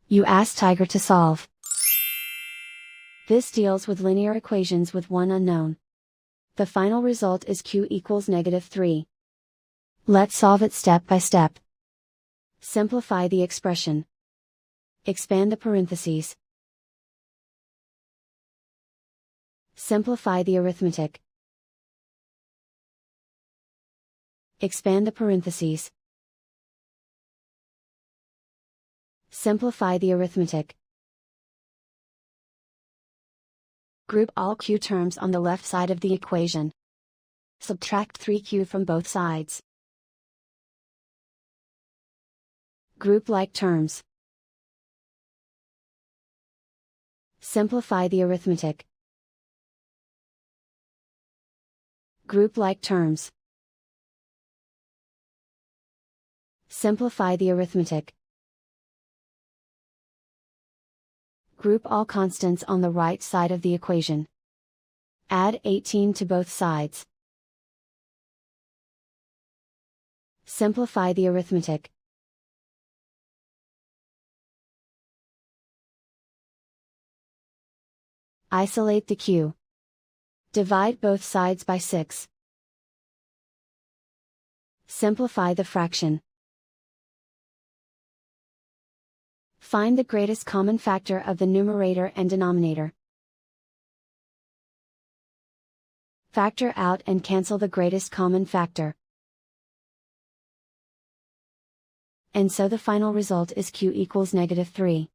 You ask Tiger to solve. This deals with linear equations with one unknown. The final result is q equals -3. Let's solve it step by step. Simplify the expression. Expand the parentheses. Simplify the arithmetic. Expand the parentheses. Simplify the arithmetic. Group all q terms on the left side of the equation. Subtract 3q from both sides. Group like terms. Simplify the arithmetic. Group like terms. Simplify the arithmetic. Group all constants on the right side of the equation. Add 18 to both sides. Simplify the arithmetic. Isolate the q. Divide both sides by 6. Simplify the fraction. Find the greatest common factor of the numerator and denominator. Factor out and cancel the greatest common factor. And so the final result is q equals -3.